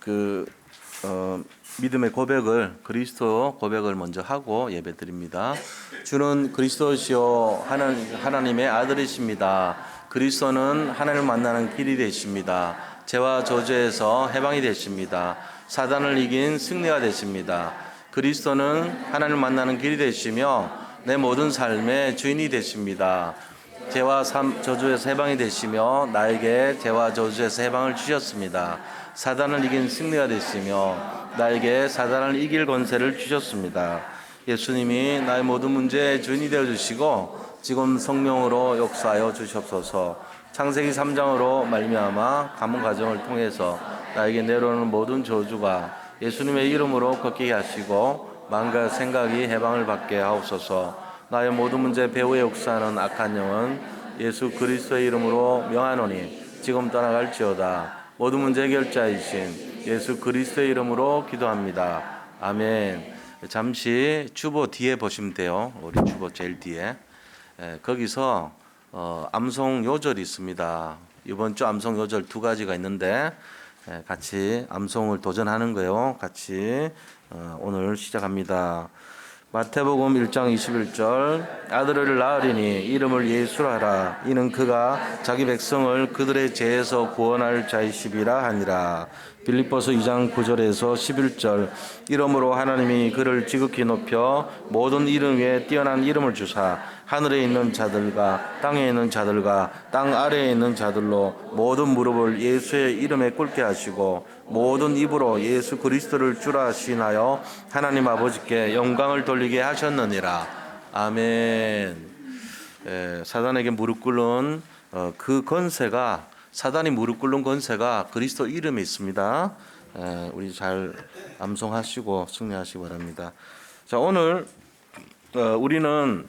그 믿음의 고백을 그리스도 고백을 먼저 하고 예배드립니다. 주는 그리스도시요 하나님의 아들이십니다. 그리스도는 하나님을 만나는 길이 되십니다. 죄와 저주에서 해방이 되십니다. 사단을 이긴 승리가 되십니다. 그리스도는 하나님을 만나는 길이 되시며 내 모든 삶의 주인이 되십니다. 죄와 저주에서 해방이 되시며 나에게 죄와 저주에서 해방을 주셨습니다. 사단을 이긴 승리가 되시며 나에게 사단을 이길 권세를 주셨습니다. 예수님이 나의 모든 문제의 주인이 되어주시고 지금 성령으로 역사하여 주시옵소서. 창세기 3장으로 말미암아 가문 가정을 통해서 나에게 내려오는 모든 저주가 예수님의 이름으로 걷게 하시고 마음과 생각이 해방을 받게 하옵소서. 나의 모든 문제 배후에 역사하는 악한 영은 예수 그리스도의 이름으로 명하노니 지금 떠나갈지어다. 모든 문제 해결자이신 예수 그리스도의 이름으로 기도합니다. 아멘. 잠시 주보 뒤에 보시면 돼요. 우리 주보 제일 뒤에. 거기서 암송 요절이 있습니다. 이번 주 암송 요절 두 가지가 있는데 같이 암송을 도전하는 거예요. 같이 오늘 시작합니다. 마태복음 1장 21절 아들을 낳으리니 이름을 예수라 하라. 이는 그가 자기 백성을 그들의 죄에서 구원할 자이시비라 하니라. 빌립보서 2장 9절에서 11절 이름으로 하나님이 그를 지극히 높여 모든 이름 위에 뛰어난 이름을 주사 하늘에 있는 자들과 땅에 있는 자들과 땅 아래에 있는 자들로 모든 무릎을 예수의 이름에 꿇게 하시고 모든 입으로 예수 그리스도를 주라 시인하여 하나님 아버지께 영광을 돌리게 하셨느니라. 아멘. 사단에게 무릎 꿇는 그 권세가 사단이 무릎 꿇는 권세가 그리스도 이름에 있습니다. 우리 잘 암송하시고 승리하시기 바랍니다. 자, 오늘 우리는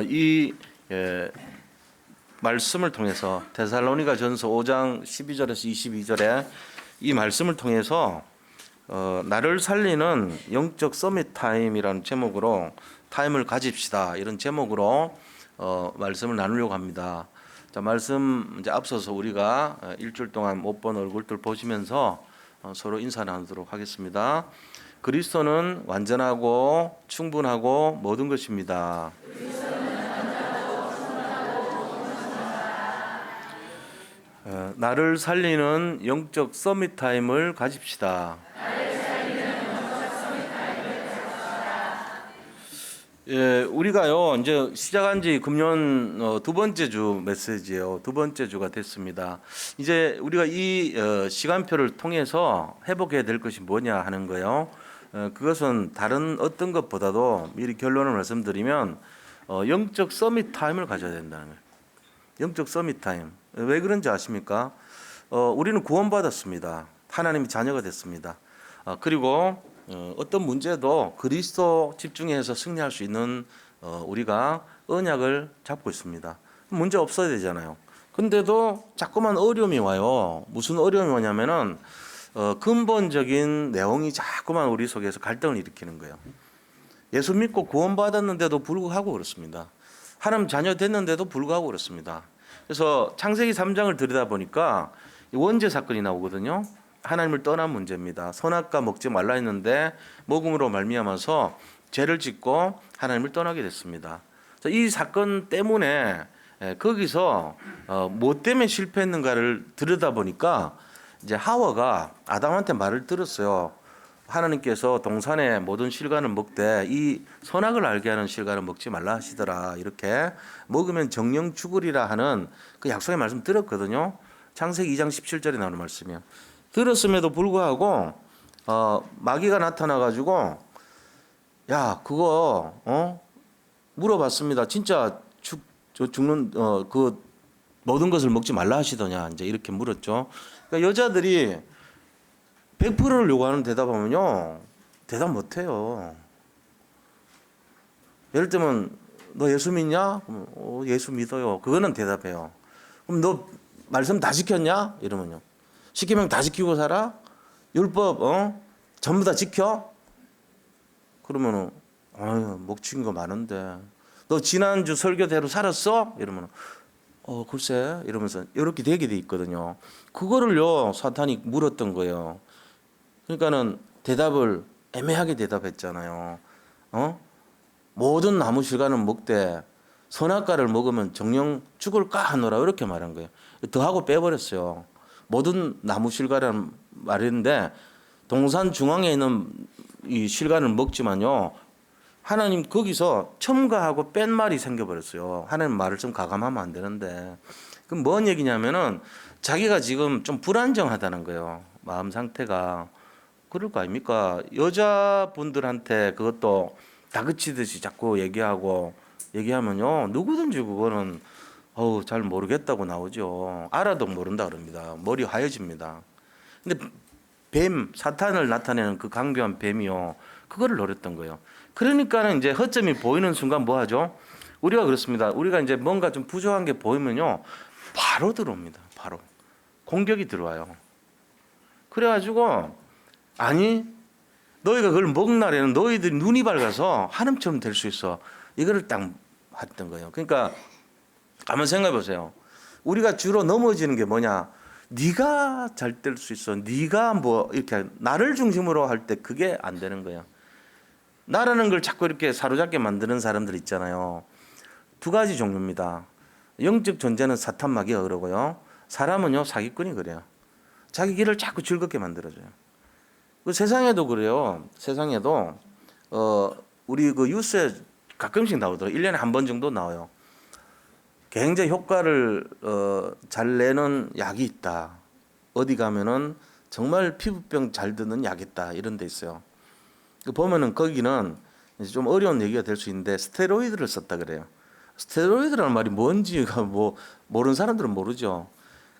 이 말씀을 통해서 데살로니가전서 5장 12절에서 22절에 이 말씀을 통해서 나를 살리는 영적 서밋 타임이라는 제목으로 타임을 가집시다 이런 제목으로 말씀을 나누려고 합니다. 자, 말씀 이제 앞서서 우리가 일주일 동안 못 본 얼굴들 보시면서 서로 인사 나누도록 하겠습니다. 그리스도는 완전하고 충분하고 모든 것입니다. 나를 살리는 영적 서밋 타임을 가집시다. 우리가요 이제 시작한 지 금년 두 번째 주 메시지예요. 두 번째 주가 됐습니다. 이제 우리가 이 시간표를 통해서 회복해야 될 것이 뭐냐 하는 거예요. 그것은 다른 어떤 것보다도 미리 결론을 말씀드리면 영적 서밋 타임을 가져야 된다는 거예요. 영적 서밋 타임. 왜 그런지 아십니까? 우리는 구원받았습니다. 하나님의 자녀가 됐습니다. 그리고 어떤 문제도 그리스도 집중해서 승리할 수 있는 우리가 언약을 잡고 있습니다. 문제 없어야 되잖아요. 근데도 자꾸만 어려움이 와요. 무슨 어려움이 오냐면은 근본적인 내용이 자꾸만 우리 속에서 갈등을 일으키는 거예요. 예수 믿고 구원받았는데도 불구하고 그렇습니다. 하나님 자녀 됐는데도 불구하고 그렇습니다. 그래서 창세기 3장을 들여다보니까 원죄 사건이 나오거든요. 하나님을 떠난 문제입니다. 선악과 먹지 말라 했는데 먹음으로 말미암아서 죄를 짓고 하나님을 떠나게 됐습니다. 이 사건 때문에 거기서 뭐 때문에 실패했는가를 들여다보니까 이제 하와가 아담한테 말을 들었어요. 하나님께서 동산의 모든 실과는 먹되 이 선악을 알게 하는 실과는 먹지 말라 하시더라. 이렇게 먹으면 정령 죽으리라 하는 그 약속의 말씀 들었거든요. 창세기 2장 17절에 나오는 말씀이에요. 들었음에도 불구하고 마귀가 나타나가지고 야 그거 물어봤습니다. 진짜 죽는 그 모든 것을 먹지 말라 하시더냐 이제 이렇게 물었죠. 그러니까 여자들이 100%를 요구하는 대답하면요 대답 못해요. 예를 들면 너 예수 믿냐? 예수 믿어요. 그거는 대답해요. 그럼 너 말씀 다 지켰냐? 이러면요. 십계명 다 지키고 살아? 율법 전부 다 지켜? 그러면은 아유 먹힌 거 많은데 너 지난주 설교대로 살았어? 이러면은 글쎄 이러면서 이렇게 되게 돼 있거든요. 그거를요 사탄이 물었던 거예요. 그러니까는 대답을 애매하게 대답했잖아요. 모든 나무 실과는 먹되 선악과를 먹으면 정령 죽을까 하노라 이렇게 말한 거예요. 더하고 빼버렸어요. 모든 나무 실과라는 말인데 동산 중앙에 있는 이 실과는 먹지만요. 하나님 거기서 첨가하고 뺀 말이 생겨버렸어요. 하나님 말을 좀 가감하면 안 되는데. 그럼 뭔 얘기냐면은 자기가 지금 좀 불안정하다는 거예요. 마음 상태가. 그럴 거 아닙니까? 여자분들한테 그것도 다그치듯이 자꾸 얘기하면요. 누구든지 그거는 잘 모르겠다고 나오죠. 알아도 모른다 그럽니다. 머리 하얘집니다. 근데 뱀, 사탄을 나타내는 그 강교한 뱀이요. 그거를 노렸던 거예요. 그러니까는 이제 허점이 보이는 순간 뭐 하죠? 우리가 그렇습니다. 우리가 이제 뭔가 좀 부족한 게 보이면요. 바로 들어옵니다. 바로. 공격이 들어와요. 그래가지고 아니 너희가 그걸 먹나래는 너희들이 눈이 밝아서 하나님처럼 될 수 있어. 이거를 딱 했던 거예요. 그러니까 한번 생각해 보세요. 우리가 주로 넘어지는 게 뭐냐? 네가 잘 될 수 있어. 네가 뭐 이렇게 나를 중심으로 할 때 그게 안 되는 거예요. 나라는 걸 자꾸 이렇게 사로잡게 만드는 사람들 있잖아요. 두 가지 종류입니다. 영적 존재는 사탄 마귀가 그러고요. 사람은요 사기꾼이 그래요. 자기 길을 자꾸 즐겁게 만들어줘요. 그 세상에도 그래요. 세상에도 우리 그 뉴스에 가끔씩 나오더라고요. 1년에 한 번 정도 나와요. 굉장히 효과를 잘 내는 약이 있다. 어디 가면은 정말 피부병 잘 드는 약이 있다. 이런 데 있어요. 보면은 거기는 이제 좀 어려운 얘기가 될 수 있는데 스테로이드를 썼다 그래요. 스테로이드라는 말이 뭔지가 뭐 모르는 사람들은 모르죠.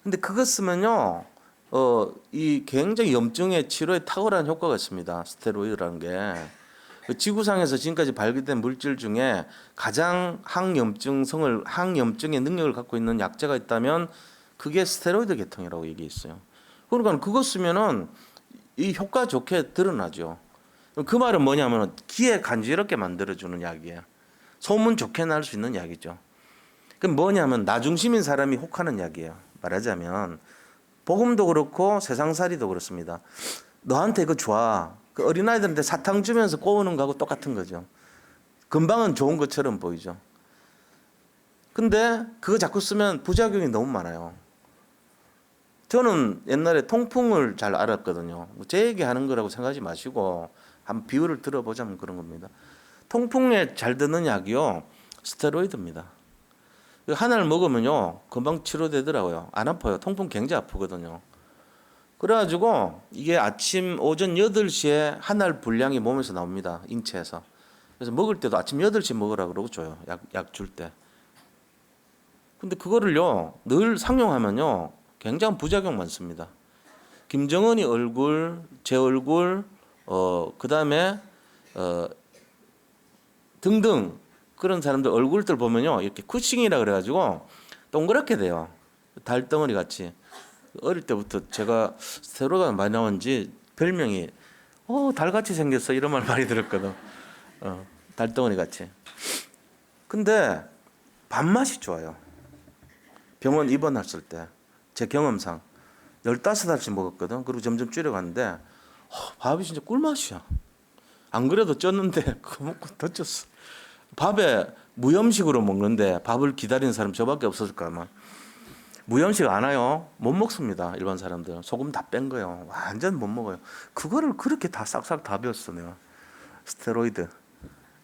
근데 그거 쓰면요, 이 굉장히 염증의 치료에 탁월한 효과가 있습니다. 스테로이드라는 게. 지구상에서 지금까지 발견된 물질 중에 가장 항염증의 능력을 갖고 있는 약재가 있다면 그게 스테로이드 계통이라고 얘기했어요. 그러니까 그거 쓰면은 이 효과 좋게 드러나죠. 그 말은 뭐냐면 귀에 간지럽게 만들어주는 약이에요. 소문 좋게 날 수 있는 약이죠. 그럼 뭐냐면 나 중심인 사람이 혹하는 약이에요. 말하자면 복음도 그렇고 세상살이도 그렇습니다. 너한테 이거 좋아. 그 어린아이들한테 사탕 주면서 꼬우는 거하고 똑같은 거죠. 금방은 좋은 것처럼 보이죠. 근데 그거 자꾸 쓰면 부작용이 너무 많아요. 저는 옛날에 통풍을 잘 알았거든요. 제 얘기하는 거라고 생각하지 마시고 한번 비유를 들어보자면 그런 겁니다. 통풍에 잘 드는 약이요. 스테로이드입니다. 하나를 먹으면요. 금방 치료되더라고요. 안 아파요. 통풍 굉장히 아프거든요. 그래가지고 이게 오전 8시에 한 알 분량이 몸에서 나옵니다. 인체에서. 그래서 먹을 때도 아침 8시에 먹으라 그러고 줘요. 약 줄 때. 근데 그거를요. 늘 상용하면요. 굉장한 부작용 많습니다. 김정은이 얼굴, 제 얼굴, 그다음에 등등 그런 사람들 얼굴들 보면요. 이렇게 쿠싱이라 그래가지고 동그랗게 돼요. 달덩어리 같이. 어릴 때부터 제가 스테로이드가 많이 나온지 별명이 달같이 생겼어 이런 말 많이 들었거든. 달덩어리 같이. 근데 밥맛이 좋아요. 병원 입원했을 때 제 경험상 15알씩 먹었거든. 그리고 점점 줄여갔는데 밥이 진짜 꿀맛이야. 안 그래도 쪘는데 그거 먹고 더 쪘어. 밥에 무염식으로 먹는데 밥을 기다리는 사람 저밖에 없었을까 아마. 무염식 안 와요. 못 먹습니다. 일반 사람들은. 소금 다 뺀 거예요. 완전 못 먹어요. 그거를 그렇게 다 싹싹 다 배웠어 내가. 스테로이드.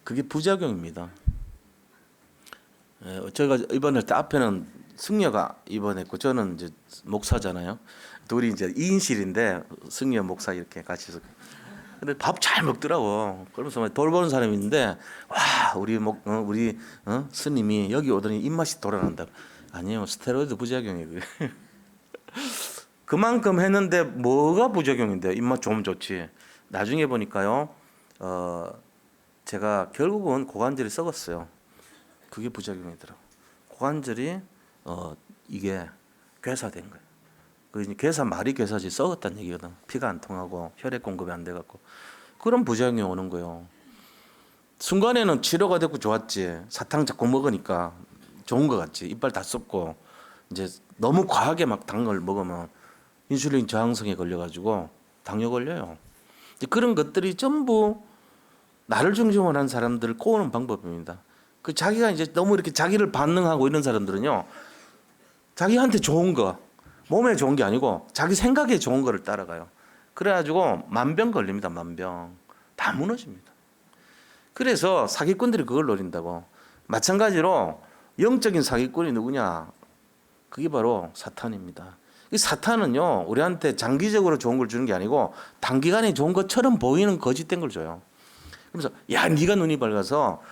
그게 부작용입니다. 제가 입원할 때 앞에는 승려가 입원했고 저는 이제 목사잖아요. 둘이 이제 2인실인데 승려 목사 이렇게 같이 있었고. 근데 밥 잘 먹더라고. 그러면서 돌보는 사람이 있는데 와 우리 스님이 여기 오더니 입맛이 돌아난다. 아니요, 스테로이드 부작용이고요. 그만큼 했는데 뭐가 부작용인데 입맛 좋으면 좋지. 나중에 보니까요, 제가 결국은 고관절이 썩었어요. 그게 부작용이더라고. 고관절이 이게 괴사된 거예요. 그 괴사 말이 괴사지 썩었다는 얘기거든. 피가 안 통하고 혈액 공급이 안 돼갖고 그런 부작용이 오는 거예요. 순간에는 치료가 됐고 좋았지. 사탕 자꾸 먹으니까 좋은 것 같지. 이빨 다 썩고 이제 너무 과하게 막 단 걸 먹으면 인슐린 저항성에 걸려가지고 당뇨 걸려요. 그런 것들이 전부 나를 중심으로 한 사람들을 꼬우는 방법입니다. 그 자기가 이제 너무 이렇게 자기를 반응하고 이런 사람들은요, 자기한테 좋은 거, 몸에 좋은 게 아니고 자기 생각에 좋은 거를 따라가요. 그래가지고 만병 걸립니다. 만병. 다 무너집니다. 그래서 사기꾼들이 그걸 노린다고. 마찬가지로 영적인 사기꾼이 누구냐? 그게 바로 사탄입니다. 이 사탄은요, 우리한테 장기적으로 좋은 걸 주는 게 아니고 단기간에 좋은 것처럼 보이는 거짓된 걸 줘요. 그래서 야, 네가 눈이 밝아서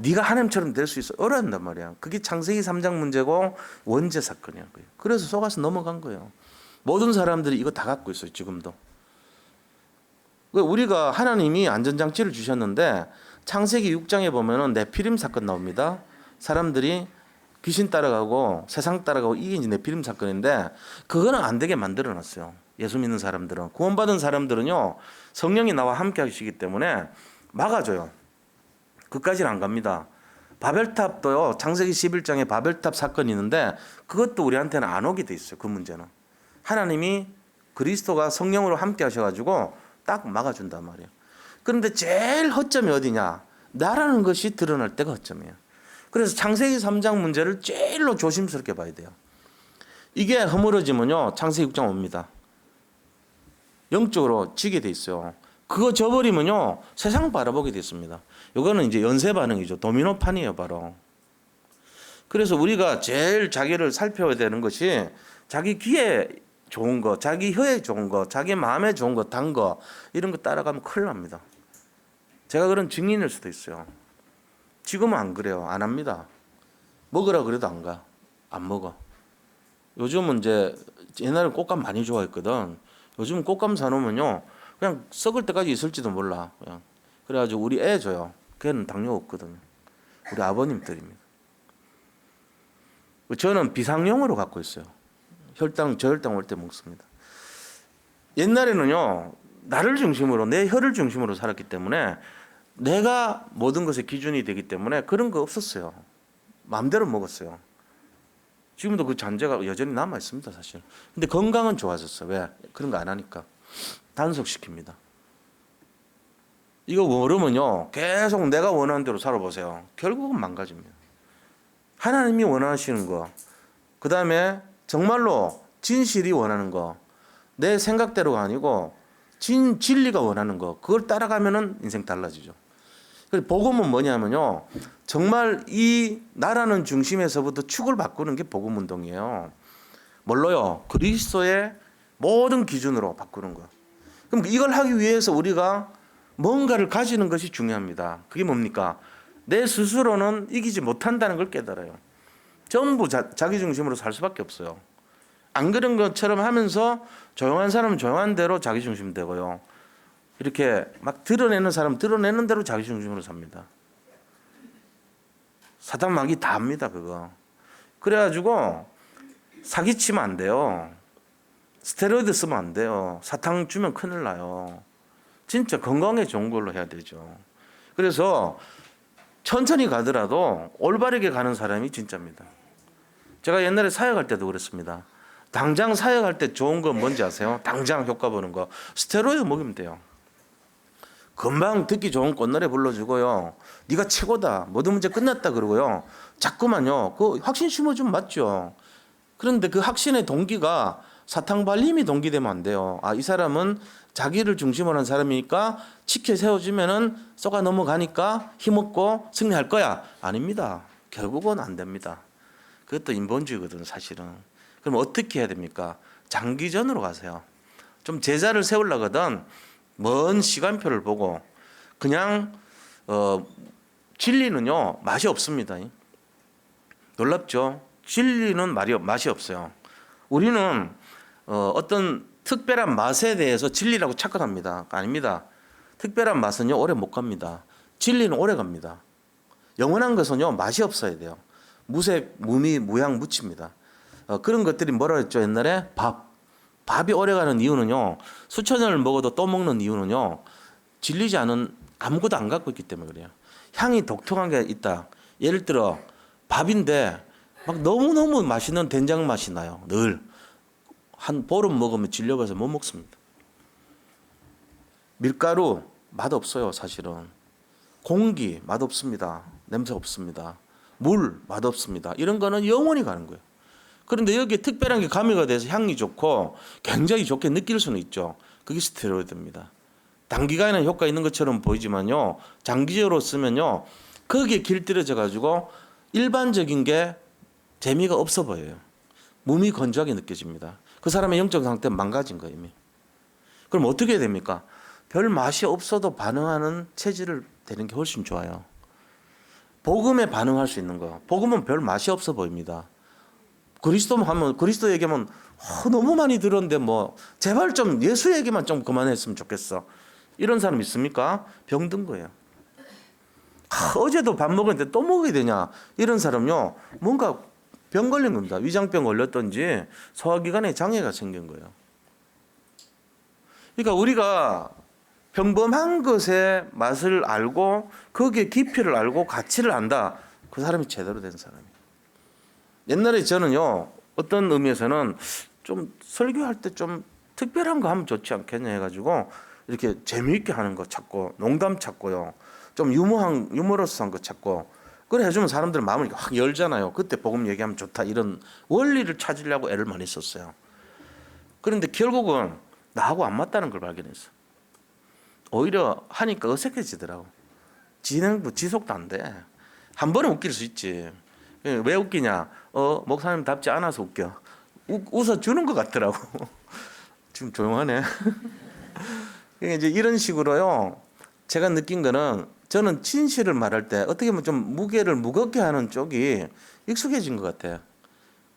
네가 하나님처럼 될 수 있어. 어려운단 말이야. 그게 창세기 3장 문제고 원죄 사건이야. 그래서 속아서 넘어간 거예요. 모든 사람들이 이거 다 갖고 있어요. 지금도. 우리가 하나님이 안전장치를 주셨는데 창세기 6장에 보면은 네피림 사건 나옵니다. 사람들이 귀신 따라가고 세상 따라가고 이게 이제 네피림 사건인데 그거는 안 되게 만들어 놨어요. 예수 믿는 사람들은. 구원받은 사람들은요, 성령이 나와 함께 하시기 때문에 막아줘요. 그까지는 안 갑니다. 바벨탑도요, 창세기 11장에 바벨탑 사건이 있는데 그것도 우리한테는 안 오게 돼 있어요. 그 문제는. 하나님이 그리스도가 성령으로 함께 하셔가지고 딱 막아준단 말이에요. 그런데 제일 허점이 어디냐? 나라는 것이 드러날 때가 허점이에요. 그래서 창세기 3장 문제를 제일로 조심스럽게 봐야 돼요. 이게 허물어지면요, 창세기 6장 옵니다. 영적으로 지게 돼 있어요. 그거 져버리면요, 세상 바라보게 됐습니다. 이거는 이제 연쇄 반응이죠. 도미노 판이에요, 바로. 그래서 우리가 제일 자기를 살펴야 되는 것이 자기 귀에 좋은 거, 자기 혀에 좋은 거, 자기 마음에 좋은 거, 단 거, 이런 거 따라가면 큰일 납니다. 제가 그런 증인일 수도 있어요. 지금은 안 그래요. 안 합니다. 먹으라 그래도 안 가. 안 먹어. 요즘은 이제 옛날에 꽃감 많이 좋아했거든. 요즘 꽃감 사놓으면요, 그냥 썩을 때까지 있을지도 몰라. 그냥. 그래가지고 우리 애 줘요. 걔는 당뇨 없거든요. 우리 아버님들입니다. 저는 비상용으로 갖고 있어요. 혈당, 저혈당 올 때 먹습니다. 옛날에는요, 나를 중심으로, 내 혀를 중심으로 살았기 때문에 내가 모든 것의 기준이 되기 때문에 그런 거 없었어요. 마음대로 먹었어요. 지금도 그 잔재가 여전히 남아 있습니다, 사실. 근데 건강은 좋아졌어요. 왜? 그런 거 안 하니까. 단속시킵니다. 이거 모르면요, 계속 내가 원하는 대로 살아보세요. 결국은 망가집니다. 하나님이 원하시는 거, 그 다음에 정말로 진실이 원하는 거, 내 생각대로가 아니고 진리가 원하는 거, 그걸 따라가면은 인생 달라지죠. 그래서 복음은 뭐냐면요, 정말 이 나라는 중심에서부터 축을 바꾸는 게 복음 운동이에요. 뭘로요? 그리스도의 모든 기준으로 바꾸는 거. 그럼 이걸 하기 위해서 우리가 뭔가를 가지는 것이 중요합니다. 그게 뭡니까? 내 스스로는 이기지 못한다는 걸 깨달아요. 전부 자기 중심으로 살 수밖에 없어요. 안 그런 것처럼 하면서 조용한 사람은 조용한 대로 자기 중심 되고요. 이렇게 막 드러내는 사람은 드러내는 대로 자기 중심으로 삽니다. 사단 마귀 다 합니다, 그거. 그래가지고 사기치면 안 돼요. 스테로이드 쓰면 안 돼요. 사탕 주면 큰일 나요. 진짜 건강에 좋은 걸로 해야 되죠. 그래서 천천히 가더라도 올바르게 가는 사람이 진짜입니다. 제가 옛날에 사역할 때도 그랬습니다. 당장 사역할 때 좋은 건 뭔지 아세요? 당장 효과 보는 거. 스테로이드 먹이면 돼요. 금방 듣기 좋은 꽃노래 불러주고요. 네가 최고다. 모든 문제 끝났다 그러고요. 자꾸만요, 그 확신 심어주면 맞죠. 그런데 그 확신의 동기가 사탕 발림이 동기되면 안 돼요. 아, 이 사람은 자기를 중심으로 한 사람이니까 치켜 세워주면은 쏘가 넘어가니까 힘없고 승리할 거야. 아닙니다. 결국은 안 됩니다. 그것도 인본주의거든, 사실은. 그럼 어떻게 해야 됩니까? 장기전으로 가세요. 좀 제자를 세우려거든 먼 시간표를 보고 그냥 진리는요, 맛이 없습니다. 놀랍죠? 진리는 맛이 없어요. 우리는 어떤 특별한 맛에 대해서 진리라고 착각합니다. 아닙니다. 특별한 맛은요, 오래 못 갑니다. 진리는 오래 갑니다. 영원한 것은요, 맛이 없어야 돼요. 무색, 무미, 무향, 무치입니다. 그런 것들이 뭐라 했죠, 옛날에? 밥이 오래 가는 이유는요, 수천 년을 먹어도 또 먹는 이유는요, 질리지 않은 아무것도 안 갖고 있기 때문에 그래요. 향이 독특한 게 있다. 예를 들어 밥인데 막 너무너무 맛있는 된장 맛이 나요. 늘 한 보름 먹으면 질려버려서 못 먹습니다. 밀가루 맛없어요, 사실은. 공기 맛없습니다. 냄새 없습니다. 물 맛없습니다. 이런 거는 영원히 가는 거예요. 그런데 여기에 특별한 게 가미가 돼서 향이 좋고 굉장히 좋게 느낄 수는 있죠. 그게 스테로이드입니다. 단기간에 효과 있는 것처럼 보이지만요, 장기적으로 쓰면요, 거기에 길들여져 가지고 일반적인 게 재미가 없어 보여요. 몸이 건조하게 느껴집니다. 그 사람의 영적 상태는 망가진 거예요, 이미. 그럼 어떻게 해야 됩니까? 별 맛이 없어도 반응하는 체질을 되는 게 훨씬 좋아요. 복음에 반응할 수 있는 거. 복음은 별 맛이 없어 보입니다. 그리스도 얘기하면 너무 많이 들었는데 뭐 제발 좀 예수 얘기만 좀 그만했으면 좋겠어. 이런 사람 있습니까? 병든 거예요. 어제도 밥 먹었는데 또 먹어야 되냐? 이런 사람요, 뭔가 병 걸린 겁니다. 위장병 걸렸던지 소화기관에 장애가 생긴 거예요. 그러니까 우리가 평범한 것의 맛을 알고 거기에 깊이를 알고 가치를 안다. 그 사람이 제대로 된 사람이에요. 옛날에 저는요, 어떤 의미에서는 좀 설교할 때 좀 특별한 거 하면 좋지 않겠냐 해가지고 이렇게 재미있게 하는 거 찾고 농담 찾고요, 좀 유머러스한 거 찾고 그래 해주면 사람들 마음을 확 열잖아요. 그때 복음 얘기하면 좋다, 이런 원리를 찾으려고 애를 많이 썼어요. 그런데 결국은 나하고 안 맞다는 걸 발견했어. 오히려 하니까 어색해지더라고. 진행도 지속도 안 돼. 한 번은 웃길 수 있지. 왜 웃기냐? 목사님답지 않아서 웃겨. 웃어주는 것 같더라고. 지금 조용하네. 이제 이런 식으로요, 제가 느낀 거는, 저는 진실을 말할 때 어떻게 보면 좀 무게를 무겁게 하는 쪽이 익숙해진 것 같아요.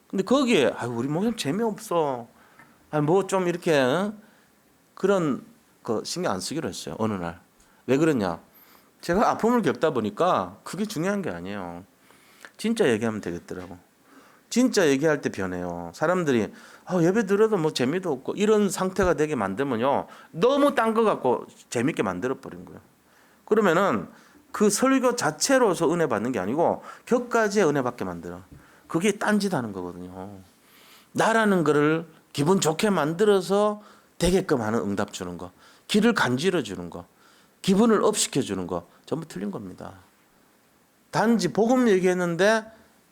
근데 거기에 우리 목사님 재미없어, 뭐 좀 이렇게 그런 거 신경 안 쓰기로 했어요. 어느 날. 왜 그러냐? 제가 아픔을 겪다 보니까 그게 중요한 게 아니에요. 진짜 얘기하면 되겠더라고. 진짜 얘기할 때 변해요. 사람들이 예배 들어도 뭐 재미도 없고 이런 상태가 되게 만들면요, 너무 딴 거 갖고 재밌게 만들어 버린 거예요. 그러면은 그 설교 자체로서 은혜 받는 게 아니고 격가지의 은혜 받게 만들어. 그게 딴짓 하는 거거든요. 나라는 거를 기분 좋게 만들어서 되게끔 하는 응답 주는 거, 길을 간지러 주는 거, 기분을 업시켜 주는 거, 전부 틀린 겁니다. 단지 복음 얘기했는데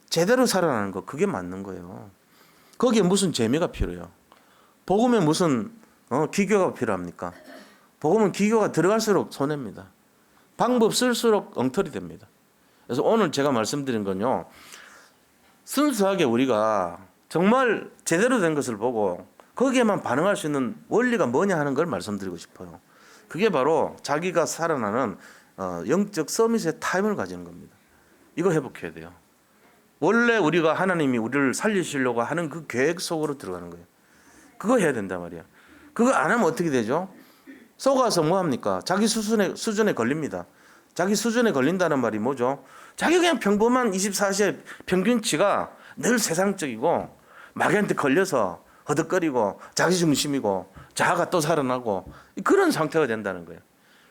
제대로 살아나는 거, 그게 맞는 거예요. 거기에 무슨 재미가 필요해요? 복음에 무슨 기교가 필요합니까? 복음은 기교가 들어갈수록 손해입니다. 방법 쓸수록 엉터리 됩니다. 그래서 오늘 제가 말씀드린 건요, 순수하게 우리가 정말 제대로 된 것을 보고 거기에만 반응할 수 있는 원리가 뭐냐 하는 걸 말씀드리고 싶어요. 그게 바로 자기가 살아나는 영적 서밋의 타임을 가지는 겁니다. 이거 회복해야 돼요. 원래 우리가 하나님이 우리를 살리시려고 하는 그 계획 속으로 들어가는 거예요. 그거 해야 된단 말이야. 그거 안 하면 어떻게 되죠? 속아서 뭐 합니까? 자기 수준에 걸립니다. 자기 수준에 걸린다는 말이 뭐죠? 자기 그냥 평범한 24시의 평균치가 늘 세상적이고 마귀한테 걸려서 허덕거리고 자기중심이고 자아가 또 살아나고 그런 상태가 된다는 거예요.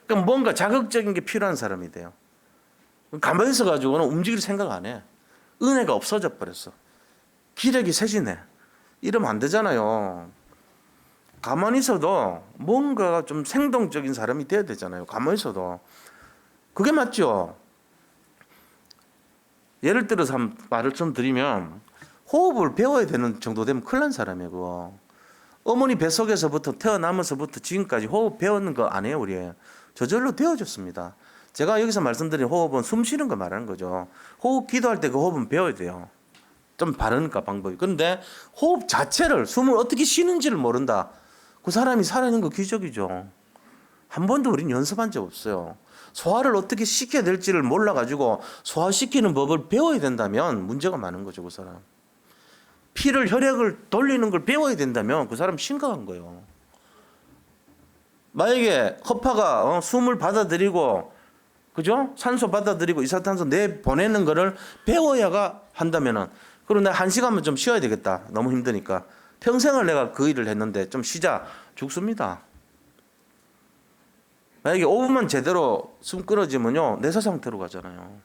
그러니까 뭔가 자극적인 게 필요한 사람이 돼요. 가만히 있어가지고는 움직일 생각 안 해. 은혜가 없어져 버렸어. 기력이 쇠지네. 이러면 안 되잖아요. 가만히 있어도 뭔가 좀 생동적인 사람이 돼야 되잖아요. 가만히 있어도. 그게 맞죠? 예를 들어서 한 말을 좀 드리면, 호흡을 배워야 되는 정도 되면 큰일 난 사람이에요. 그거. 어머니 뱃속에서부터 태어나면서부터 지금까지 호흡 배우는 거 안 해요. 우리 저절로 되어졌습니다. 제가 여기서 말씀드린 호흡은 숨 쉬는 거 말하는 거죠. 호흡 기도할 때 그 호흡은 배워야 돼요. 좀 바르니까 방법이. 그런데 호흡 자체를, 숨을 어떻게 쉬는지를 모른다. 그 사람이 살아있는 거 기적이죠. 한 번도 우린 연습한 적 없어요. 소화를 어떻게 시켜야 될지를 몰라가지고 소화시키는 법을 배워야 된다면 문제가 많은 거죠. 그 사람. 피를, 혈액을 돌리는 걸 배워야 된다면 그 사람 심각한 거예요. 만약에 허파가 숨을 받아들이고, 그죠? 산소 받아들이고 이산탄소 내보내는 거를 배워야가 한다면은, 그럼 내가 1시간만 좀 쉬어야 되겠다. 너무 힘드니까. 평생을 내가 그 일을 했는데 좀 쉬자. 죽습니다. 만약에 5분만 제대로 숨 끊어지면요, 내사 상태로 가잖아요.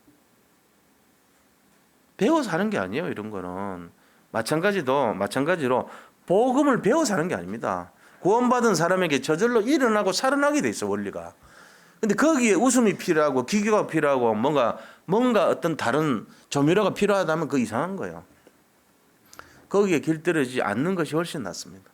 배워서 하는 게 아니에요. 이런 거는. 마찬가지로 복음을 배워서 하는 게 아닙니다. 구원받은 사람에게 저절로 일어나고 살아나게 돼 있어, 원리가. 근데 거기에 웃음이 필요하고 기교가 필요하고 뭔가 어떤 다른 조미료가 필요하다면 그거 이상한 거예요. 거기에 길들여지지 않는 것이 훨씬 낫습니다.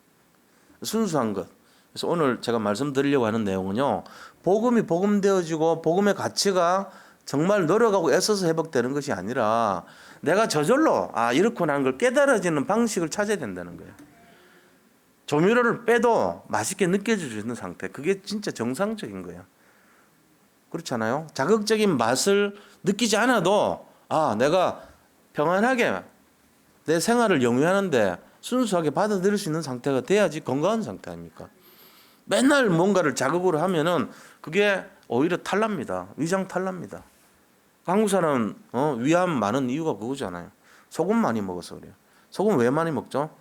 순수한 것. 그래서 오늘 제가 말씀드리려고 하는 내용은요, 복음이 복음되어지고 복음의 가치가 정말 노력하고 애써서 회복되는 것이 아니라 내가 저절로 이렇구나 하는 걸 깨달아지는 방식을 찾아야 된다는 거예요. 조미료를 빼도 맛있게 느껴질 수 있는 상태, 그게 진짜 정상적인 거예요. 그렇잖아요. 자극적인 맛을 느끼지 않아도 내가 평안하게 내 생활을 영위하는데 순수하게 받아들일 수 있는 상태가 돼야지 건강한 상태 아닙니까? 맨날 뭔가를 자극으로 하면은 그게 오히려 탈납니다. 위장 탈납니다. 한국 사람 위암 많은 이유가 그거잖아요. 소금 많이 먹어서 그래요. 소금 왜 많이 먹죠?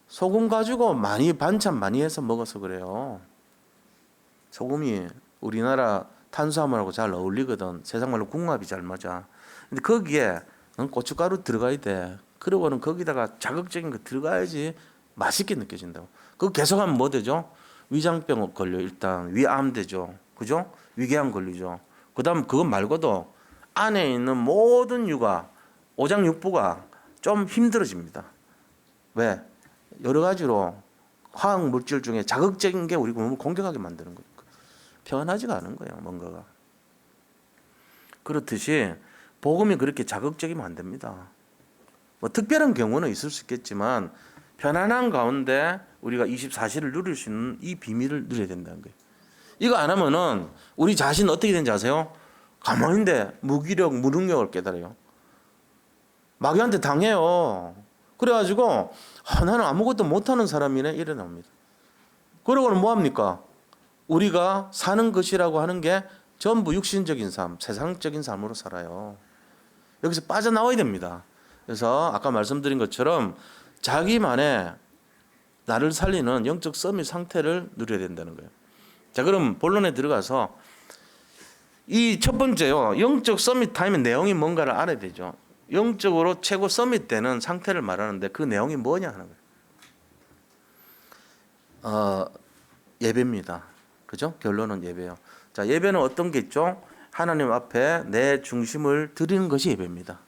소금 가지고 반찬 많이 해서 먹어서 그래요. 소금이 우리나라 탄수화물하고 잘 어울리거든. 세상 말로 궁합이 잘 맞아. 근데 거기에 고춧가루 들어가야 돼. 그러고는 거기다가 자극적인 거 들어가야지 맛있게 느껴진다고. 그거 계속하면 뭐 되죠? 위장병 걸려. 일단 위암 되죠. 그죠? 위궤양 걸리죠. 그다음 그것 말고도 안에 있는 모든 오장육부가 좀 힘들어집니다. 왜? 여러 가지로 화학 물질 중에 자극적인 게 우리 몸을 공격하게 만드는 거니까. 편하지가 않은 거예요, 뭔가가. 그렇듯이 복음이 그렇게 자극적이면 안 됩니다. 뭐 특별한 경우는 있을 수 있겠지만 편안한 가운데 우리가 24시를 누릴 수 있는 이 비밀을 누려야 된다는 거예요. 이거 안 하면은 우리 자신 어떻게 되는지 아세요? 가만히 있는데 무기력, 무능력을 깨달아요. 마귀한테 당해요. 그래가지고 나는 아무것도 못하는 사람이네 이래 나옵니다. 그러고는 뭐합니까? 우리가 사는 것이라고 하는 게 전부 육신적인 삶, 세상적인 삶으로 살아요. 여기서 빠져나와야 됩니다. 그래서 아까 말씀드린 것처럼 자기만의 나를 살리는 영적 서밋 상태를 누려야 된다는 거예요. 자, 그럼 본론에 들어가서 이 첫 번째요. 영적 서밋 타임의 내용이 뭔가를 알아야 되죠. 영적으로 최고 서밋 되는 상태를 말하는데 그 내용이 뭐냐 하는 거예요. 예배입니다. 그죠? 결론은 예배예요. 자, 예배는 어떤 게 있죠? 하나님 앞에 내 중심을 드리는 것이 예배입니다.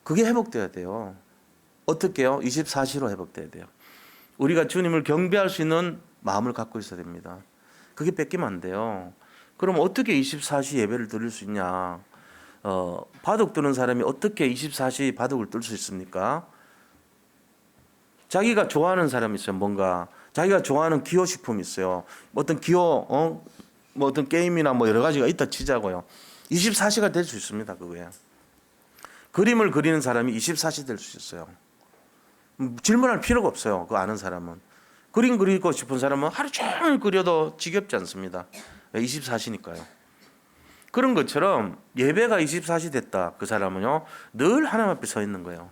그게 회복돼야 돼요. 어떻게요? 24시로 회복돼야 돼요. 우리가 주님을 경배할 수 있는 마음을 갖고 있어야 됩니다. 그게 뺏기면 안 돼요. 그럼 어떻게 24시 예배를 드릴 수 있냐? 바둑 두는 사람이 어떻게 24시 바둑을 뜰 수 있습니까? 자기가 좋아하는 사람이 있어요. 뭔가 자기가 좋아하는 기호식품이 있어요. 어떤 뭐 어떤 게임이나 뭐 여러 가지가 있다 치자고요. 24시가 될 수 있습니다. 그거예요. 그림을 그리는 사람이 24시 될 수 있어요. 질문할 필요가 없어요. 그거 아는 사람은. 그림 그리고 싶은 사람은 하루 종일 그려도 지겹지 않습니다. 24시니까요. 그런 것처럼 예배가 24시 됐다. 그 사람은요. 늘 하나님 앞에 서 있는 거예요.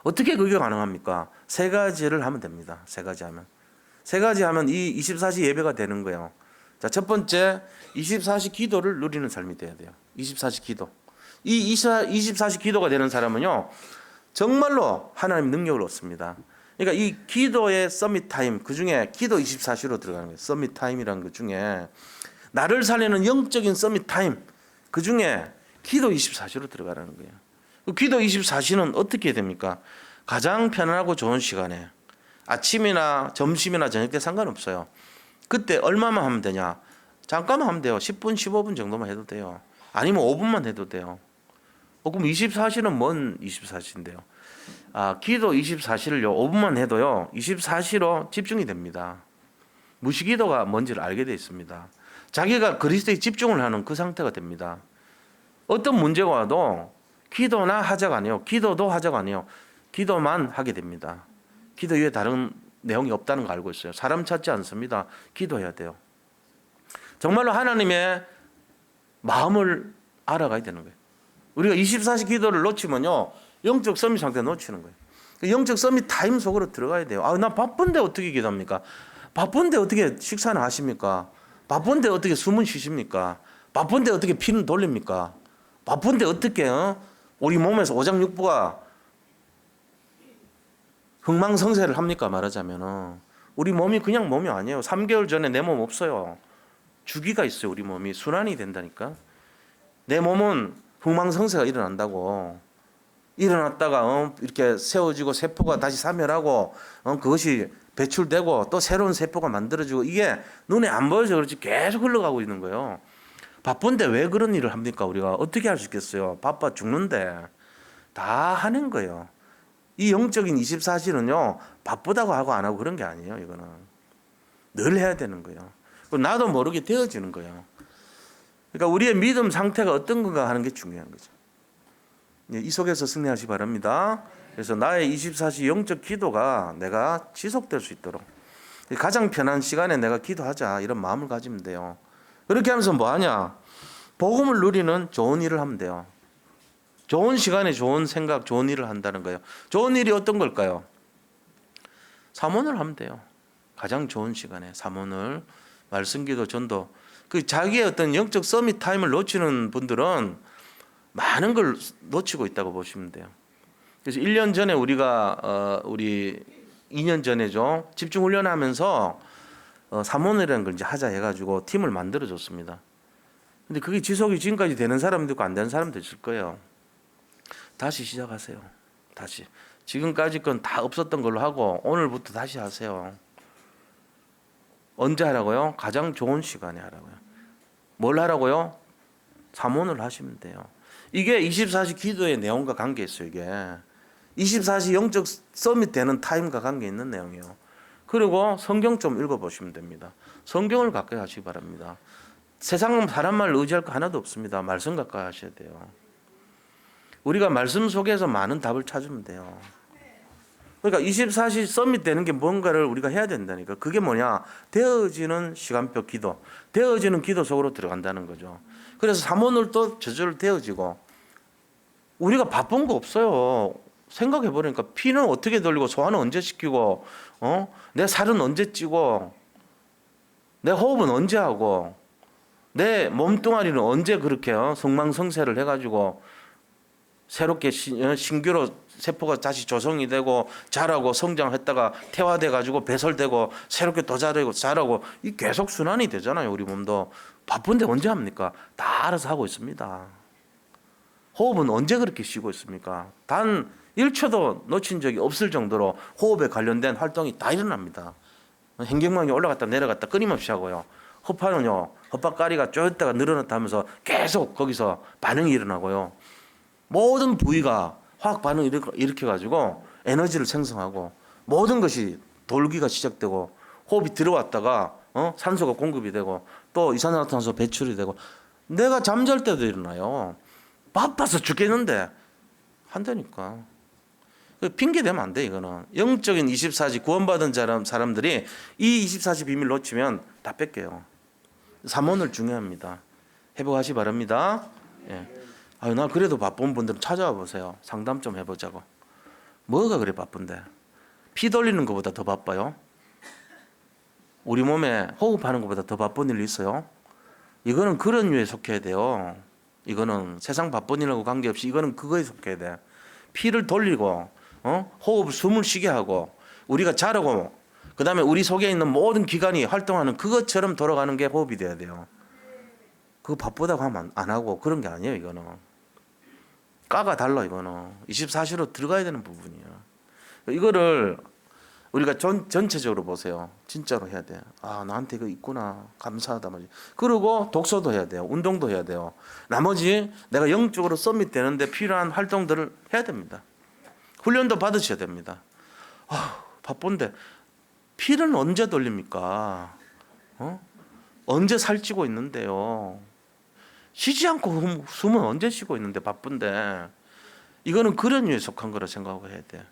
어떻게 그게 가능합니까? 세 가지를 하면 됩니다. 세 가지 하면. 세 가지 하면 이 24시 예배가 되는 거예요. 자, 첫 번째 24시 기도를 누리는 삶이 돼야 돼요. 24시 기도. 이 24시 기도가 되는 사람은요. 정말로 하나님 능력을 얻습니다. 그러니까 이 기도의 서밋 타임, 그중에 기도 24시로 들어가는 거예요. 서밋 타임이라는 것 중에 나를 살리는 영적인 서밋 타임, 그중에 기도 24시로 들어가는 거예요. 기도 24시는 어떻게 됩니까? 가장 편안하고 좋은 시간에 아침이나 점심이나 저녁 때 상관없어요. 그때 얼마만 하면 되냐? 잠깐만 하면 돼요. 10분, 15분 정도만 해도 돼요. 아니면 5분만 해도 돼요. 그럼 24시는 뭔 24시인데요? 기도 24시를요, 5분만 해도요, 24시로 집중이 됩니다. 무시기도가 뭔지를 알게 되어 있습니다. 자기가 그리스도에 집중을 하는 그 상태가 됩니다. 어떤 문제가 와도 기도나 하자가 아니에요. 기도도 하자가 아니에요. 기도만 하게 됩니다. 기도 외에 다른 내용이 없다는 거 알고 있어요. 사람 찾지 않습니다. 기도해야 돼요. 정말로 하나님의 마음을 알아가야 되는 거예요. 우리가 24시 기도를 놓치면요, 영적 서밋 상태 놓치는 거예요. 영적 서밋 타임 속으로 들어가야 돼요. 나 바쁜데 어떻게 기도합니까? 바쁜데 어떻게 식사는 하십니까? 바쁜데 어떻게 숨은 쉬십니까? 바쁜데 어떻게 피는 돌립니까? 바쁜데 어떻게 우리 몸에서 오장육부가 흥망성쇠를 합니까? 말하자면 우리 몸이 그냥 몸이 아니에요. 3개월 전에 내 몸 없어요. 주기가 있어요. 우리 몸이 순환이 된다니까. 내 몸은 흥망성쇠가 일어난다고. 일어났다가 이렇게 세워지고 세포가 다시 사멸하고 그것이 배출되고 또 새로운 세포가 만들어지고 이게 눈에 안 보여서 그렇지 계속 흘러가고 있는 거예요. 바쁜데 왜 그런 일을 합니까? 우리가 어떻게 할 수 있겠어요? 바빠 죽는데 다 하는 거예요. 이 영적인 24시는요 바쁘다고 하고 안 하고 그런 게 아니에요. 이거는 늘 해야 되는 거예요. 나도 모르게 되어지는 거예요. 그러니까 우리의 믿음 상태가 어떤 건가 하는 게 중요한 거죠. 이 속에서 승리하시기 바랍니다. 그래서 나의 24시 영적 기도가 내가 지속될 수 있도록 가장 편한 시간에 내가 기도하자 이런 마음을 가지면 돼요. 그렇게 하면서 뭐 하냐? 복음을 누리는 좋은 일을 하면 돼요. 좋은 시간에 좋은 생각, 좋은 일을 한다는 거예요. 좋은 일이 어떤 걸까요? 삼원을 하면 돼요. 가장 좋은 시간에 삼원을 말씀기도 전도 그 자기의 어떤 영적 서밋 타임을 놓치는 분들은 많은 걸 놓치고 있다고 보시면 돼요. 그래서 1년 전에 우리 2년 전에죠. 집중 훈련하면서 삼원이라는 걸 이제 하자 해가지고 팀을 만들어 줬습니다. 근데 그게 지속이 지금까지 되는 사람도 있고 안 되는 사람도 있을 거예요. 다시 시작하세요. 다시. 지금까지 건 다 없었던 걸로 하고 오늘부터 다시 하세요. 언제 하라고요? 가장 좋은 시간에 하라고요. 뭘 하라고요? 삼원을 하시면 돼요. 이게 24시 기도의 내용과 관계 있어요. 이게 24시 영적 서밋 되는 타임과 관계 있는 내용이에요. 그리고 성경 좀 읽어보시면 됩니다. 성경을 가까이 하시기 바랍니다. 세상 사람 말 의지할 거 하나도 없습니다. 말씀 가까이 하셔야 돼요. 우리가 말씀 속에서 많은 답을 찾으면 돼요. 그러니까 24시 서밋 되는 게 뭔가를 우리가 해야 된다니까. 그게 뭐냐? 되어지는 시간표 기도. 되어지는 기도 속으로 들어간다는 거죠. 그래서 삼원을 또 저절로 되어지고 우리가 바쁜 거 없어요. 생각해 보니까 피는 어떻게 돌리고 소화는 언제 시키고 내 살은 언제 찌고 내 호흡은 언제 하고 내 몸뚱아리는 언제 그렇게 성망성쇠를 해가지고 새롭게 신규로 세포가 다시 조성이 되고 자라고 성장했다가 태화돼 가지고 배설되고 새롭게 더 자라고 이 계속 순환이 되잖아요. 우리 몸도 바쁜데 언제 합니까? 다 알아서 하고 있습니다. 호흡은 언제 그렇게 쉬고 있습니까? 단 1초도 놓친 적이 없을 정도로 호흡에 관련된 활동이 다 일어납니다. hen경망이 올라갔다 내려갔다 끊임없이 하고요. 허파는요, 허파가리가 쪼였다가 늘어났다 하면서 계속 거기서 반응이 일어나고요. 모든 부위가 화학 반응을 일으켜가지고 에너지를 생성하고 모든 것이 돌기가 시작되고 호흡이 들어왔다가 산소가 공급이 되고 또 이산화탄소 배출이 되고 내가 잠잘 때도 일어나요. 바빠서 죽겠는데 한다니까. 핑계 대면 안 돼. 이거는 영적인 24시 구원받은 사람들이 이 24시 비밀 놓치면 다 뺏겨요. 삼원을 중요합니다. 회복하시 바랍니다. 예. 나 그래도 바쁜 분들은 찾아와 보세요. 상담 좀 해보자고. 뭐가 그래 바쁜데? 피 돌리는 것보다 더 바빠요? 우리 몸에 호흡하는 것보다 더 바쁜 일 있어요? 이거는 그런 류에 속해야 돼요. 이거는 세상 바쁜 일하고 관계없이 이거는 그거에 속해야 돼. 피를 돌리고 호흡 숨을 쉬게 하고 우리가 자라고 그다음에 우리 속에 있는 모든 기관이 활동하는 그것처럼 돌아가는 게 호흡이 돼야 돼요. 그거 바쁘다고 하면 안 하고 그런 게 아니에요. 이거는 까가 달라. 이거는 24시로 들어가야 되는 부분이에요. 이거를 우리가 전체적으로 보세요. 진짜로 해야 돼. 나한테 이거 있구나. 감사하다 말이지. 그리고 독서도 해야 돼요. 운동도 해야 돼요. 나머지 내가 영적으로 서밋 되는데 필요한 활동들을 해야 됩니다. 훈련도 받으셔야 됩니다. 바쁜데 피는 언제 돌립니까? 언제 살찌고 있는데요? 쉬지 않고 숨은 언제 쉬고 있는데 바쁜데 이거는 그런 류에 속한 거라 생각하고 해야 돼.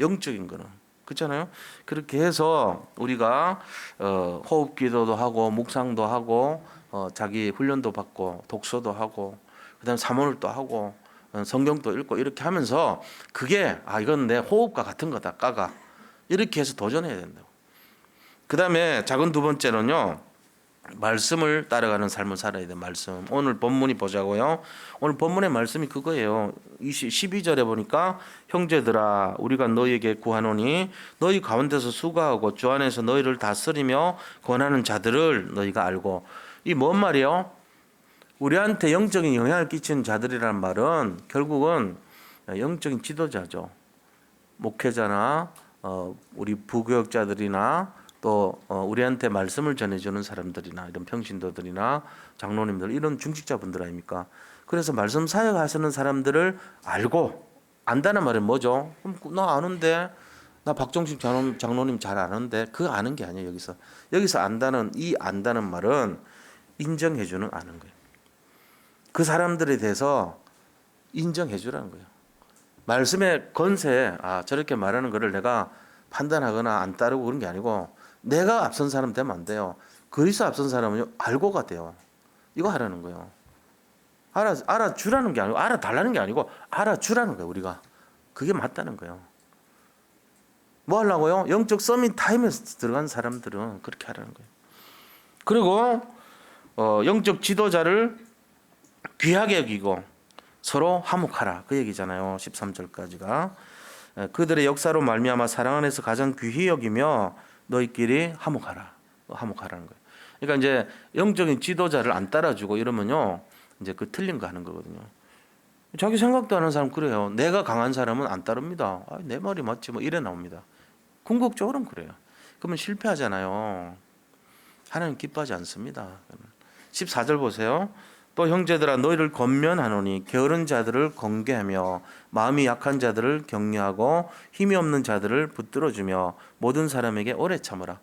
영적인 거는. 그렇잖아요. 그렇게 해서 우리가 호흡 기도도 하고 묵상도 하고 자기 훈련도 받고 독서도 하고 그다음 삼원을 또 하고 성경도 읽고 이렇게 하면서 그게 이건 내 호흡과 같은 거다. 까가 이렇게 해서 도전해야 된다고. 그다음에 작은 두 번째는요. 말씀을 따라가는 삶을 살아야 돼. 말씀. 오늘 본문이 보자고요. 오늘 본문의 말씀이 그거예요. 12절에 보니까 형제들아 우리가 너희에게 구하노니 너희 가운데서 수고하고 주 안에서 너희를 다스리며 권하는 자들을 너희가 알고. 이 뭔 말이에요? 우리한테 영적인 영향을 끼치는 자들이란 말은 결국은 영적인 지도자죠. 목회자나 우리 부교역자들이나 또 우리한테 말씀을 전해주는 사람들이나 이런 평신도들이나 장로님들 이런 중직자분들 아닙니까? 그래서 말씀 사역하시는 사람들을 알고 안다는 말은 뭐죠? 그럼 나 아는데 나 박종식 장로님 잘 아는데 그 아는 게 아니에요. 여기서 안다는 이 안다는 말은 인정해주는 아는 거예요. 그 사람들에 대해서 인정해주라는 거예요. 말씀의 건세에 저렇게 말하는 거를 내가 판단하거나 안 따르고 그런 게 아니고 내가 앞선 사람 되면 안 돼요. 그리스도 앞선 사람은요 알고가 돼요. 이거 하라는 거예요. 알아주라는 게 아니고 알아달라는 게 아니고 알아주라는 거예요. 우리가 그게 맞다는 거예요. 뭐 하려고요? 영적 서밋 타임에 들어간 사람들은 그렇게 하라는 거예요. 그리고 영적 지도자를 귀하게 여기고 서로 화목하라 그 얘기잖아요. 13절까지가 그들의 역사로 말미암아 사랑 안에서 가장 귀히 여기며 너희끼리 화목하라는 거예요. 그러니까 이제 영적인 지도자를 안 따라주고 이러면요 이제 그 틀린 거 하는 거거든요. 자기 생각도 하는 사람 그래요. 내가 강한 사람은 안 따릅니다. 내 말이 맞지 뭐 이래 나옵니다. 궁극적으로는 그래요. 그러면 실패하잖아요. 하나님 기뻐하지 않습니다. 14절 보세요. 또 형제들아 너희를 권면하노니 게으른 자들을 건개하며 마음이 약한 자들을 격려하고 힘이 없는 자들을 붙들어주며 모든 사람에게 오래 참으라.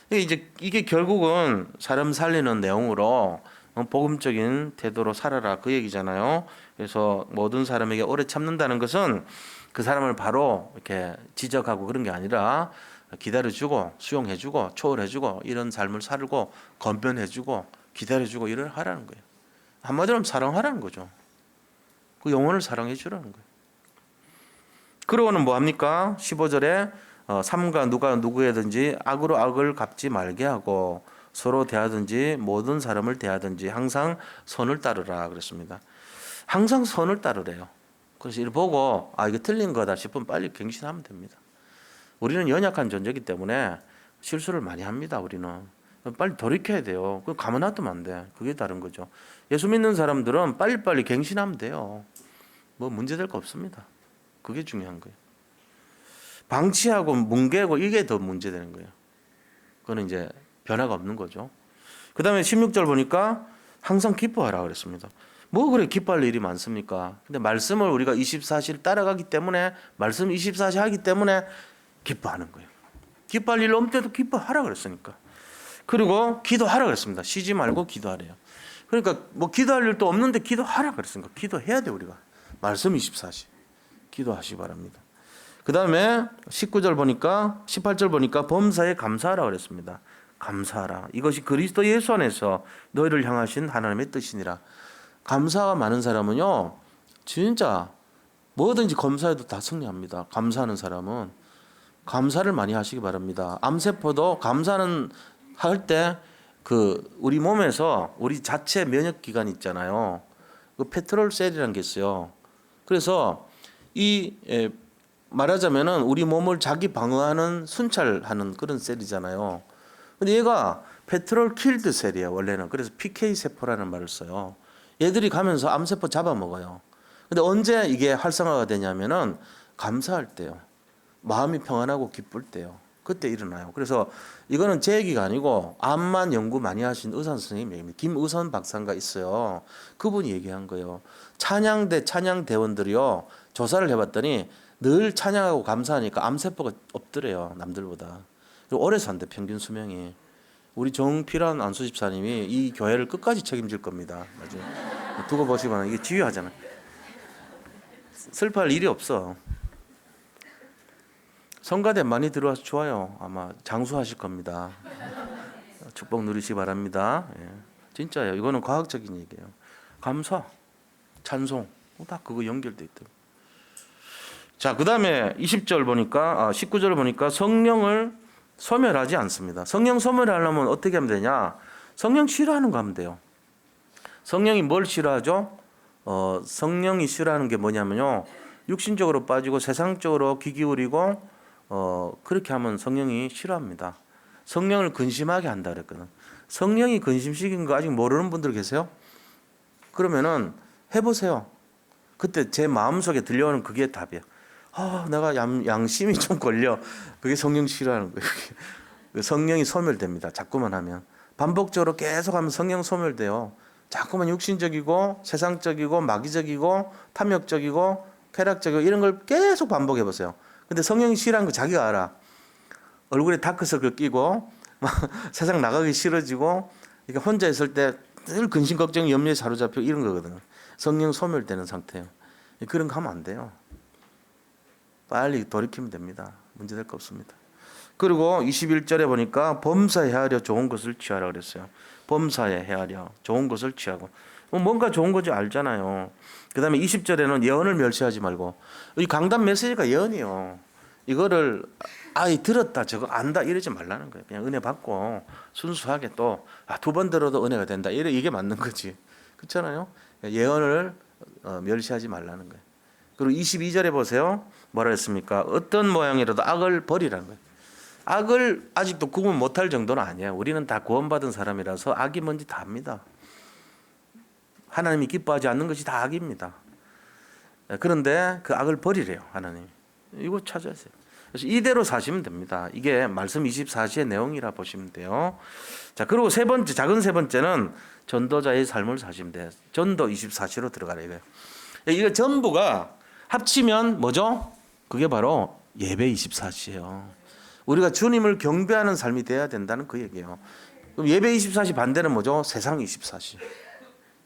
이게 결국은 사람 살리는 내용으로 복음적인 태도로 살아라 그 얘기잖아요. 그래서 모든 사람에게 오래 참는다는 것은 그 사람을 바로 이렇게 지적하고 그런 게 아니라 기다려주고 수용해주고 초월해주고 이런 삶을 살고 권면해주고 기다려주고 일을 하라는 거예요. 한마디로 하면 사랑하라는 거죠. 그 영혼을 사랑해 주라는 거예요. 그러고는 뭐 합니까? 15절에 삼가 누가 누구에든지 악으로 악을 갚지 말게 하고 서로 대하든지 모든 사람을 대하든지 항상 선을 따르라 그랬습니다. 항상 선을 따르래요. 그래서 이를 보고 이게 틀린 거다 싶으면 빨리 갱신하면 됩니다. 우리는 연약한 존재이기 때문에 실수를 많이 합니다. 우리는. 빨리 돌이켜야 돼요. 그럼 가만 놔두면 안 돼. 그게 다른 거죠. 예수 믿는 사람들은 빨리빨리 갱신하면 돼요. 뭐 문제될 거 없습니다. 그게 중요한 거예요. 방치하고 뭉개고 이게 더 문제되는 거예요. 그거는 이제 변화가 없는 거죠. 그 다음에 16절 보니까 항상 기뻐하라 그랬습니다. 뭐 그래 기뻐할 일이 많습니까? 근데 말씀을 우리가 24시를 따라가기 때문에 말씀 24시 하기 때문에 기뻐하는 거예요. 기뻐할 일 없을 때도 기뻐하라 그랬으니까. 그리고 기도하라 그랬습니다. 쉬지 말고 기도하래요. 그러니까 뭐 기도할 일도 없는데 기도하라 그랬으니까 기도해야 돼 우리가. 말씀 24시 기도하시기 바랍니다. 그 다음에 19절 보니까 18절 보니까 범사에 감사하라 그랬습니다. 감사하라. 이것이 그리스도 예수 안에서 너희를 향하신 하나님의 뜻이니라. 감사가 많은 사람은요 진짜 뭐든지 검사해도 다 승리합니다. 감사하는 사람은 감사를 많이 하시기 바랍니다. 암세포도 감사는 할 때 우리 몸에서 우리 자체 면역 기관이 있잖아요. 그 페트롤셀이라는 게 있어요. 그래서 말하자면은 우리 몸을 자기 방어하는 순찰하는 그런 셀이잖아요. 근데 얘가 페트롤 킬드 셀이에요. 원래는. 그래서 PK 세포라는 말을 써요. 얘들이 가면서 암세포 잡아먹어요. 근데 언제 이게 활성화가 되냐면은 감사할 때요. 마음이 평안하고 기쁠 때요. 그때 일어나요. 그래서 이거는 제 얘기가 아니고 암만 연구 많이 하신 의사 선생님 얘기입니다. 김의선 박사가 있어요. 그분이 얘기한 거예요. 찬양대원들이요. 조사를 해봤더니 늘 찬양하고 감사하니까 암세포가 없더래요. 남들보다. 그리고 오래 산대 평균 수명이. 우리 정필환 안수집사님이 이 교회를 끝까지 책임질 겁니다. 나중에 두고 보시면 이게 지휘하잖아요. 슬퍼할 일이 없어. 성가대 많이 들어와서 좋아요. 아마 장수하실 겁니다. 축복 누리시기 바랍니다. 예. 진짜요. 이거는 과학적인 얘기예요. 감사, 찬송 다 그거 연결돼 있다. 자, 그 다음에 20절 보니까 19절 보니까 성령을 소멸하지 않습니다. 성령 소멸하려면 어떻게 하면 되냐? 성령 싫어하는 거 하면 돼요. 성령이 뭘 싫어하죠? 성령이 싫어하는 게 뭐냐면요. 육신적으로 빠지고 세상적으로 귀 기울이고 그렇게 하면 성령이 싫어합니다. 성령을 근심하게 한다 그랬거든. 성령이 근심시킨 거 아직 모르는 분들 계세요? 그러면은 해보세요. 그때 제 마음속에 들려오는 그게 답이에요. 내가 양심이 좀 걸려. 그게 성령 싫어하는 거예요. 성령이 소멸됩니다. 자꾸만 하면. 반복적으로 계속 하면 성령 소멸돼요. 자꾸만 육신적이고 세상적이고 마귀적이고 탐욕적이고 쾌락적이고 이런 걸 계속 반복해 보세요. 근데 성령이 싫어하는 거 자기가 알아. 얼굴에 다크서클 끼고 세상 나가기 싫어지고 그러니까 혼자 있을 때 늘 근심 걱정 염려에 사로잡혀 이런 거거든요. 성령 소멸되는 상태예요. 그런 거 하면 안 돼요. 빨리 돌이키면 됩니다. 문제될 거 없습니다. 그리고 21절에 보니까 범사에 헤아려 좋은 것을 취하라 그랬어요. 범사에 헤아려 좋은 것을 취하고 뭔가 좋은 거지 알잖아요. 그 다음에 20절에는 예언을 멸시하지 말고 이 강단 메시지가 예언이에요. 이거를 들었다 저거 안다 이러지 말라는 거예요. 그냥 은혜 받고 순수하게 또 두 번 들어도 은혜가 된다 이게 맞는 거지. 그렇잖아요. 예언을 멸시하지 말라는 거예요. 그리고 22절에 보세요. 뭐라 했습니까? 어떤 모양이라도 악을 버리라는 거예요. 악을 아직도 구분 못할 정도는 아니에요. 우리는 다 구원받은 사람이라서 악이 뭔지 다 압니다. 하나님이 기뻐하지 않는 것이 다 악입니다. 그런데 그 악을 버리래요. 하나님. 이거 찾아야죠. 그래서 이대로 사시면 됩니다. 이게 말씀 24시의 내용이라 보시면 돼요. 자, 그리고 세 번째, 작은 세 번째는 전도자의 삶을 사시면 돼요. 전도 24시로 들어가라 이거예요. 이거 전부가 합치면 뭐죠? 그게 바로 예배 24시예요. 우리가 주님을 경배하는 삶이 돼야 된다는 그 얘기예요. 그럼 예배 24시 반대는 뭐죠? 세상 24시.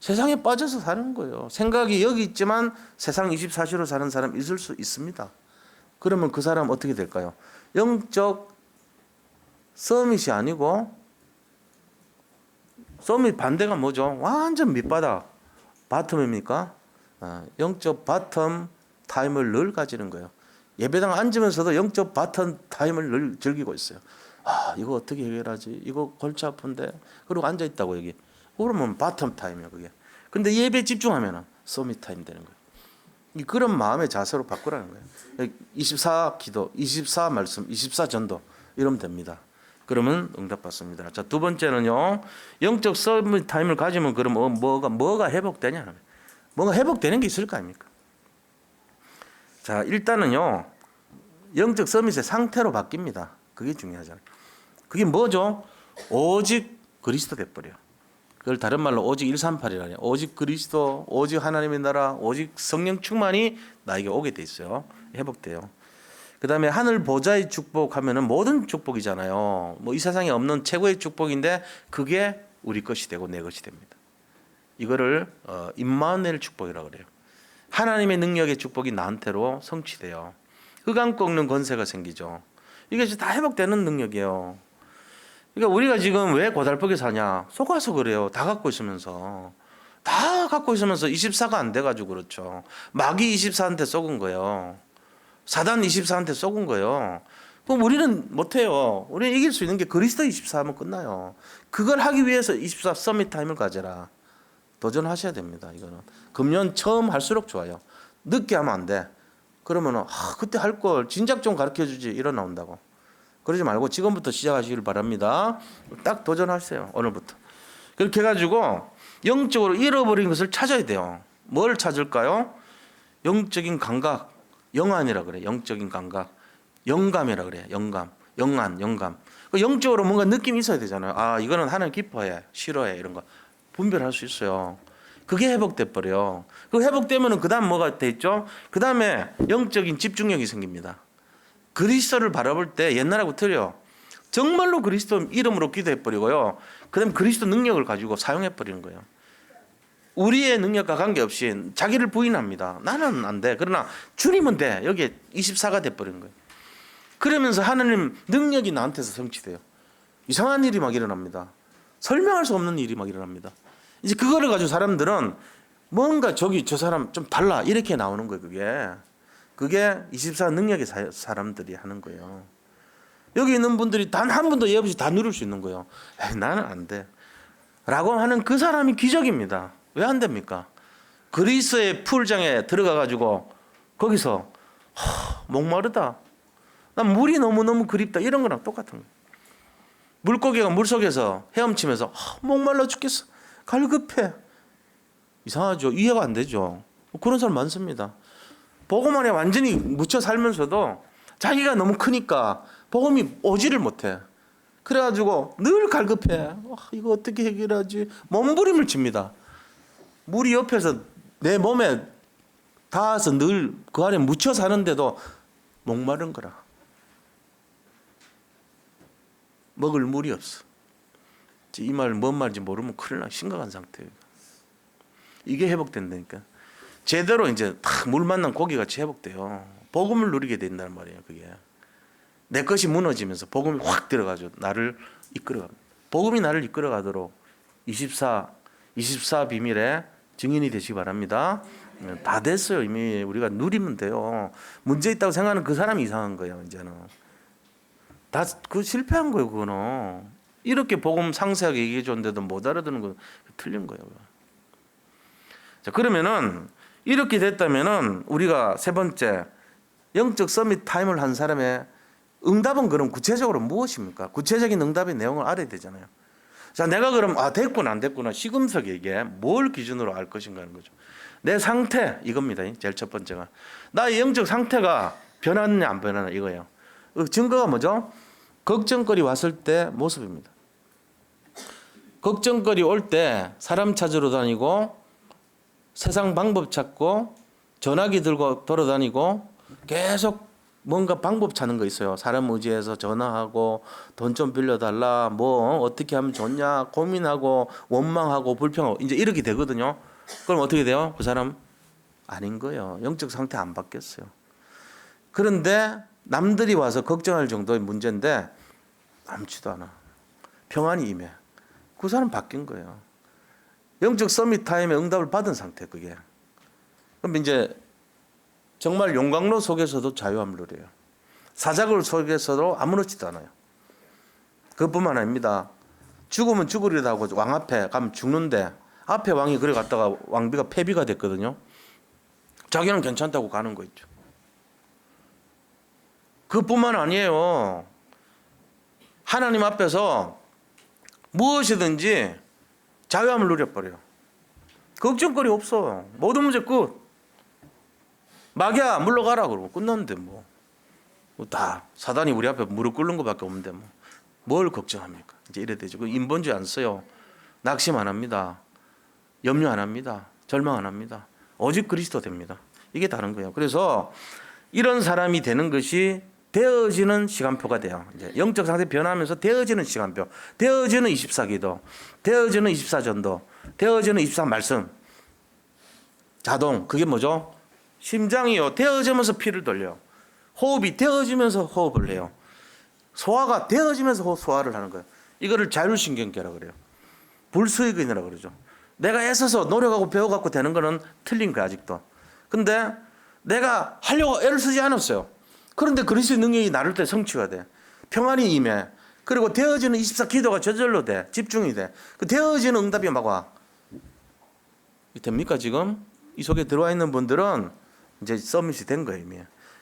세상에 빠져서 사는 거예요. 생각이 여기 있지만 세상 24시로 사는 사람 있을 수 있습니다. 그러면 그 사람 어떻게 될까요? 영적 서밋이 아니고 서밋 반대가 뭐죠? 완전 밑바닥 바텀입니까? 영적 바텀 타임을 늘 가지는 거예요. 예배당 앉으면서도 영적 바텀 타임을 늘 즐기고 있어요. 이거 어떻게 해결하지? 이거 골치 아픈데. 그리고 앉아 있다고 여기. 그러면 바텀 타임이에요, 그게. 근데 예배 집중하면은 서밋 타임 되는 거예요. 그런 마음의 자세로 바꾸라는 거예요. 24 기도, 24 말씀, 24 전도 이러면 됩니다. 그러면 응답받습니다. 자, 두 번째는요. 영적 서밋 타임을 가지면 그럼 뭐가 회복되냐? 뭐가 회복되는 게 있을 거 아닙니까? 자, 일단은요. 영적 서밋의 상태로 바뀝니다. 그게 중요하잖아요. 그게 뭐죠? 오직 그리스도 돼버려요. 그걸 다른 말로 오직 138이라네요. 오직 그리스도, 오직 하나님의 나라, 오직 성령 충만이 나에게 오게 돼 있어요. 회복돼요. 그 다음에 하늘 보좌의 축복하면은 모든 축복이잖아요. 뭐 이 세상에 없는 최고의 축복인데 그게 우리 것이 되고 내 것이 됩니다. 이거를 임마누엘 축복이라고 그래요. 하나님의 능력의 축복이 나한테로 성취돼요. 흑암 꺾는 권세가 생기죠. 이게 다 회복되는 능력이에요. 그러니까 우리가 지금 왜 고달프게 사냐? 속아서 그래요. 다 갖고 있으면서. 다 갖고 있으면서 24가 안 돼가지고 그렇죠. 마귀 24한테 속은 거예요. 사단 24한테 속은 거예요. 그럼 우리는 못해요. 우리는 이길 수 있는 게 그리스도 24 하면 끝나요. 그걸 하기 위해서 24 서밋 타임을 가져라. 도전하셔야 됩니다. 이거는 금년 처음 할수록 좋아요. 늦게 하면 안 돼. 그러면은 그때 할 걸 진작 좀 가르쳐 주지 이러 나온다고. 그러지 말고 지금부터 시작하시길 바랍니다. 딱 도전하세요. 오늘부터. 그렇게 해가지고 영적으로 잃어버린 것을 찾아야 돼요. 뭘 찾을까요? 영적인 감각, 영안이라 그래. 영적인 감각, 영감이라 그래. 영감, 영감. 영적으로 뭔가 느낌이 있어야 되잖아요. 이거는 하나님 기뻐해, 싫어해 이런 거 분별할 수 있어요. 그게 회복돼 버려요. 그 회복되면은 그 다음 뭐가 돼 있죠? 그 다음에 영적인 집중력이 생깁니다. 그리스도를 바라볼 때 옛날하고 틀려. 정말로 그리스도 이름으로 기도해 버리고요. 그 다음에 그리스도 능력을 가지고 사용해 버리는 거예요. 우리의 능력과 관계없이 자기를 부인합니다. 나는 안 돼. 그러나 주님은 돼. 여기에 24가 돼 버리는 거예요. 그러면서 하나님 능력이 나한테서 성취돼요. 이상한 일이 막 일어납니다. 설명할 수 없는 일이 막 일어납니다. 이제 그거를 가지고 사람들은 뭔가 저 사람 좀 달라 이렇게 나오는 거예요. 그게 24 능력의 사람들이 하는 거예요. 여기 있는 분들이 단 한 번도 예 없이 다 누릴 수 있는 거예요. 나는 안 돼. 라고 하는 그 사람이 기적입니다. 왜 안 됩니까? 그리스의 풀장에 들어가 가지고 거기서 목마르다, 난 물이 너무너무 그립다, 이런 거랑 똑같은 거예요. 물고기가 물속에서 헤엄치면서 목말라 죽겠어, 갈급해. 이상하죠? 이해가 안 되죠? 그런 사람 많습니다. 복음 안에 완전히 묻혀 살면서도 자기가 너무 크니까 복음이 오지를 못해. 그래가지고 늘 갈급해. 이거 어떻게 해결하지? 몸부림을 칩니다. 물이 옆에서 내 몸에 닿아서 늘 그 안에 묻혀 사는데도 목마른 거라. 먹을 물이 없어. 이 말 뭔 말인지 모르면 큰일 나, 심각한 상태예요. 이게 회복된다니까. 제대로 이제 탁 물 만난 고기같이 회복돼요. 복음을 누리게 된다는 말이에요. 그게 내 것이 무너지면서 복음이 확 들어가죠. 나를 이끌어갑니다. 복음이 나를 이끌어가도록 24 비밀의 증인이 되시기 바랍니다. 다 됐어요. 이미 우리가 누리면 돼요. 문제 있다고 생각하는 그 사람이 이상한 거예요. 이제는 다 그 실패한 거예요. 그거는 이렇게 복음 상세하게 얘기해 줬는데도 못 알아듣는 건 틀린 거예요. 자, 그러면은 이렇게 됐다면은 우리가 세 번째 영적 서밋 타임을 한 사람의 응답은 그럼 구체적으로 무엇입니까? 구체적인 응답의 내용을 알아야 되잖아요. 자, 내가 그럼 됐구나 안 됐구나 시금석에 이게 뭘 기준으로 알 것인가 하는 거죠. 내 상태 이겁니다. 제일 첫 번째가 나의 영적 상태가 변하느냐 안 변하느냐 이거예요. 증거가 뭐죠? 걱정거리 왔을 때 모습입니다. 걱정거리 올 때 사람 찾으러 다니고 세상 방법 찾고 전화기 들고 돌아다니고 계속 뭔가 방법 찾는 거 있어요. 사람 의지해서 전화하고 돈 좀 빌려달라, 뭐 어떻게 하면 좋냐 고민하고 원망하고 불평하고 이제 이렇게 되거든요. 그럼 어떻게 돼요? 그 사람 아닌 거예요. 영적 상태 안 바뀌었어요. 그런데 남들이 와서 걱정할 정도의 문제인데 아무렇지도 않아. 평안이 임해. 그 사람 바뀐 거예요. 영적 서밋 타임의 응답을 받은 상태 그게. 그럼 이제 정말 용광로 속에서도 자유함을 누려요. 사자굴 속에서도 아무렇지도 않아요. 그것뿐만 아닙니다. 죽으면 죽으리다 하고 왕 앞에 가면 죽는데 앞에 왕이 그래 갔다가 왕비가 폐비가 됐거든요. 자기는 괜찮다고 가는 거 있죠. 그것뿐만 아니에요. 하나님 앞에서 무엇이든지 자유함을 누려버려요. 걱정거리 없어. 모든 문제 끝. 마귀야 물러가라 그러고 끝났는데 뭐 다 사단이 우리 앞에 무릎 꿇는 것밖에 없는데 뭘 걱정합니까? 이제 이래 되죠. 그 인본주의 안 써요. 낙심 안 합니다. 염려 안 합니다. 절망 안 합니다. 오직 그리스도 됩니다. 이게 다른 거예요. 그래서 이런 사람이 되는 것이 되어지는 시간표가 돼요. 이제 영적 상태 변하면서 되어지는 시간표, 되어지는 24기도, 되어지는 24전도, 되어지는 24말씀. 자동 그게 뭐죠? 심장이요 되어지면서 피를 돌려. 호흡이 되어지면서 호흡을 해요. 소화가 되어지면서 소화를 하는 거예요. 이거를 자율신경계라고 그래요. 불수의근이라고 그러죠. 내가 애써서 노력하고 배워갖고 되는 거는 틀린 거야 아직도. 근데 내가 하려고 애를 쓰지 않았어요. 그런데 그리스도의 능력이 나를 때 성취가 돼. 평안이 임해. 그리고 되어지는 24기도가 저절로 돼. 집중이 돼. 그 되어지는 응답이 막 와. 됩니까 지금? 이 속에 들어와 있는 분들은 이제 서밋이 된 거예요 이미.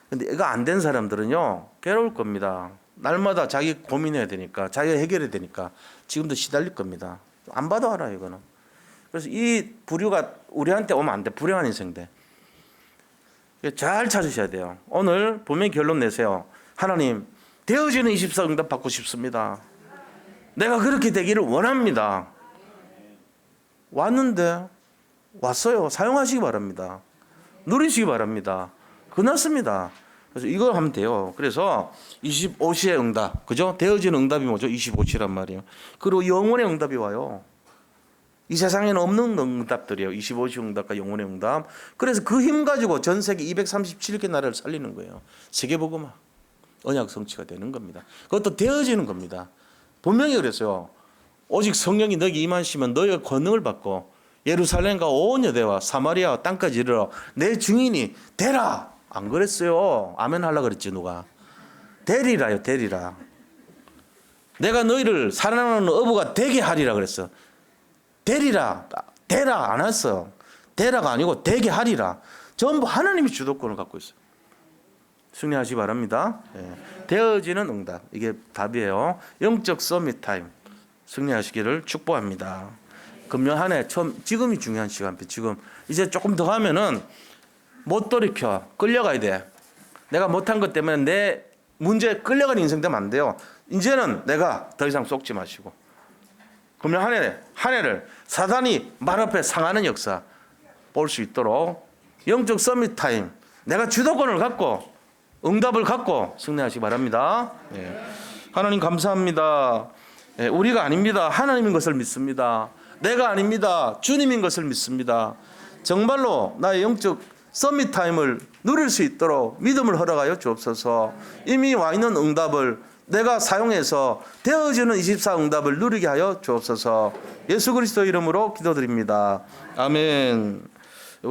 근데 이거 안 된 사람들은요 괴로울 겁니다. 날마다 자기 고민해야 되니까, 자기가 해결해야 되니까 지금도 시달릴 겁니다. 안 봐도 알아요 이거는. 그래서 이 부류가 우리한테 오면 안 돼. 불행한 인생 돼. 잘 찾으셔야 돼요. 오늘 분명히 결론 내세요. 하나님 되어지는 24 응답 받고 싶습니다. 내가 그렇게 되기를 원합니다. 왔는데 왔어요. 사용하시기 바랍니다. 누리시기 바랍니다. 끝났습니다. 그래서 이걸 하면 돼요. 그래서 25시의 응답, 그죠? 되어지는 응답이 뭐죠? 25시란 말이에요. 그리고 영혼의 응답이 와요. 이 세상에는 없는 응답들이에요. 25시 응답과 영혼의 응답. 그래서 그 힘 가지고 전 세계 237개 나라를 살리는 거예요. 세계복음화, 언약 성취가 되는 겁니다. 그것도 되어지는 겁니다. 분명히 그랬어요. 오직 성령이 너에게 임하시면 너희가 권능을 받고 예루살렘과 온 여대와 사마리아 땅까지 이르러 내 증인이 되라. 안 그랬어요. 아멘 하려고 그랬지 누가. 되리라요. 되리라. 내가 너희를 사랑하는 어부가 되게 하리라 그랬어. 되리라, 되라 안 했어요. 되라가 아니고 되게 하리라. 전부 하나님이 주도권을 갖고 있어요. 승리하시기 바랍니다. 되어지는 응답, 이게 답이에요. 영적 서밋 타임 승리하시기를 축복합니다. 금년 한 해 지금이 중요한 시간표. 지금 이제 조금 더 하면은 못 돌이켜, 끌려가야 돼. 내가 못한 것 때문에 내 문제에 끌려가는 인생 되면 안 돼요. 이제는 내가 더 이상 속지 마시고 금년 한 해를 사단이 말 앞에 상하는 역사 볼 수 있도록 영적 서밋 타임, 내가 주도권을 갖고 응답을 갖고 승리하시기 바랍니다. 하나님 감사합니다. 우리가 아닙니다. 하나님인 것을 믿습니다. 내가 아닙니다. 주님인 것을 믿습니다. 정말로 나의 영적 서밋 타임을 누릴 수 있도록 믿음을 허락하여 주옵소서. 이미 와 있는 응답을 내가 사용해서 되어지는 24 응답을 누리게 하여 주옵소서. 예수 그리스도 이름으로 기도드립니다. 아멘.